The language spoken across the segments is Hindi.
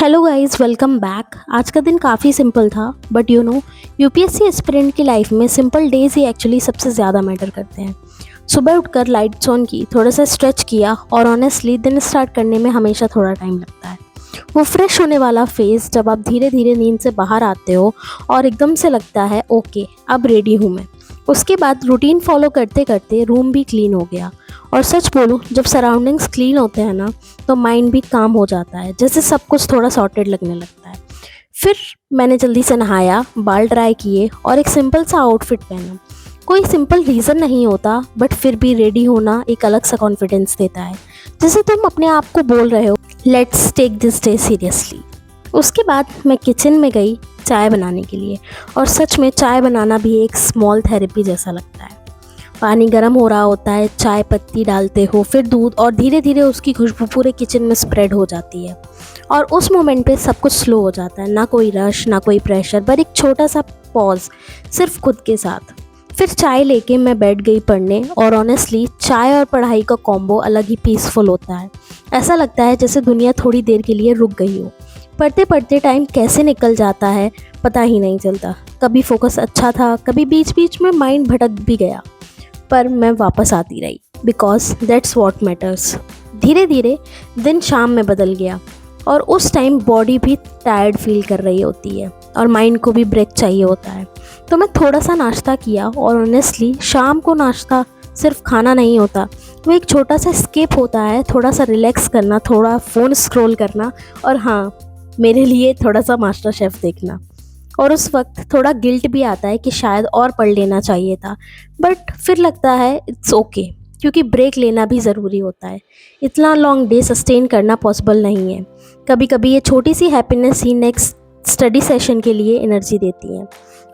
Hello guys, welcome back. आज का दिन काफ़ी सिंपल था, बट यूपीएससी एस्पिरेंट की लाइफ में सिंपल डेज ही एक्चुअली सबसे ज़्यादा मैटर करते हैं। सुबह उठकर लाइट्स ऑन की, थोड़ा सा स्ट्रेच किया और ऑनेस्टली दिन स्टार्ट करने में हमेशा थोड़ा टाइम लगता है। वो फ्रेश होने वाला फेज़ जब आप धीरे धीरे नींद से बाहर आते हो और एकदम से लगता है ओके अब रेडी हूँ मैं। उसके बाद रूटीन फॉलो करते करते रूम भी क्लीन हो गया। और सच बोलूँ, जब सराउंडिंग्स क्लीन होते हैं ना, तो माइंड भी काम हो जाता है, जैसे सब कुछ थोड़ा सॉर्टेड लगने लगता है। फिर मैंने जल्दी से नहाया, बाल ड्राई किए और एक सिंपल सा आउटफिट पहना। कोई सिंपल रीज़न नहीं होता, बट फिर भी रेडी होना एक अलग सा कॉन्फिडेंस देता है, जैसे तुम अपने आप को बोल रहे हो let's take this day seriously. उसके बाद मैं किचन में गई चाय बनाने के लिए, और सच में चाय बनाना भी एक स्मॉल थेरेपी जैसा लगता है। पानी गर्म हो रहा होता है, चाय पत्ती डालते हो, फिर दूध, और धीरे धीरे उसकी खुशबू पूरे किचन में स्प्रेड हो जाती है। और उस मोमेंट पे सब कुछ स्लो हो जाता है, ना कोई रश ना कोई प्रेशर, पर एक छोटा सा पॉज, सिर्फ खुद के साथ। फिर चाय लेके मैं बैठ गई पढ़ने, और ऑनेस्टली चाय और पढ़ाई का कॉम्बो अलग ही पीसफुल होता है। ऐसा लगता है जैसे दुनिया थोड़ी देर के लिए रुक गई हो। पढ़ते पढ़ते टाइम कैसे निकल जाता है पता ही नहीं चलता। कभी फोकस अच्छा था, कभी बीच बीच में माइंड भटक भी गया, पर मैं वापस आती रही, बिकॉज दैट्स वॉट मैटर्स। धीरे धीरे दिन शाम में बदल गया, और उस टाइम बॉडी भी टायर्ड फील कर रही होती है और माइंड को भी ब्रेक चाहिए होता है। तो मैं थोड़ा सा नाश्ता किया, और ऑनेस्टली शाम को नाश्ता सिर्फ खाना नहीं होता, वो एक छोटा सा स्केप होता है। थोड़ा सा रिलैक्स करना, थोड़ा फ़ोन स्क्रॉल करना, और हाँ, मेरे लिए थोड़ा सा मास्टर शेफ़ देखना। और उस वक्त थोड़ा गिल्ट भी आता है कि शायद और पढ़ लेना चाहिए था, बट फिर लगता है इट्स ओके, क्योंकि ब्रेक लेना भी ज़रूरी होता है। इतना लॉन्ग डे सस्टेन करना पॉसिबल नहीं है। कभी कभी ये छोटी सी हैप्पीनेस ही नेक्स्ट स्टडी सेशन के लिए एनर्जी देती है।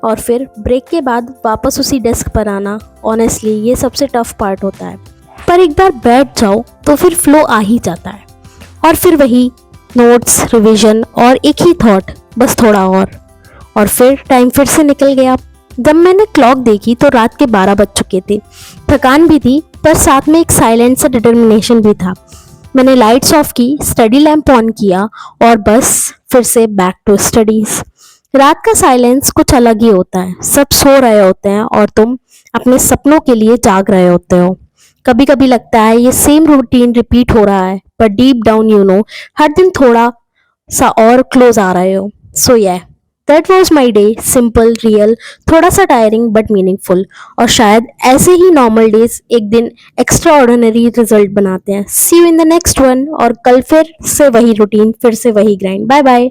और फिर ब्रेक के बाद वापस उसी डेस्क पर आना, ऑनेस्टली ये सबसे टफ पार्ट होता है। पर एक बार बैठ जाओ तो फिर फ्लो आ ही जाता है, और फिर वही नोट्स, रिवीजन और एक ही थॉट, बस थोड़ा और फिर टाइम फिर से निकल गया। जब मैंने क्लॉक देखी तो रात के 12 बज चुके थे। थकान भी थी, पर साथ में एक साइलेंट सा डिटर्मिनेशन भी था। मैंने लाइट्स ऑफ की, स्टडी लैम्प ऑन किया, और बस फिर से बैक टू स्टडीज। रात का साइलेंस कुछ अलग ही होता है। सब सो रहे होते हैं और तुम अपने सपनों के लिए जाग रहे होते हो। कभी कभी लगता है ये सेम रूटीन रिपीट हो रहा है, पर डीप डाउन हर दिन थोड़ा सा और क्लोज आ रहे हो। So that was my day, simple, real, थोड़ा सा टायरिंग बट मीनिंगफुल। और शायद ऐसे ही नॉर्मल डेज एक दिन एक्स्ट्रा ऑर्डिनरी रिजल्ट बनाते हैं। See you in the next one. और कल फिर से वही रूटीन, फिर से वही ग्राइंड। Bye bye.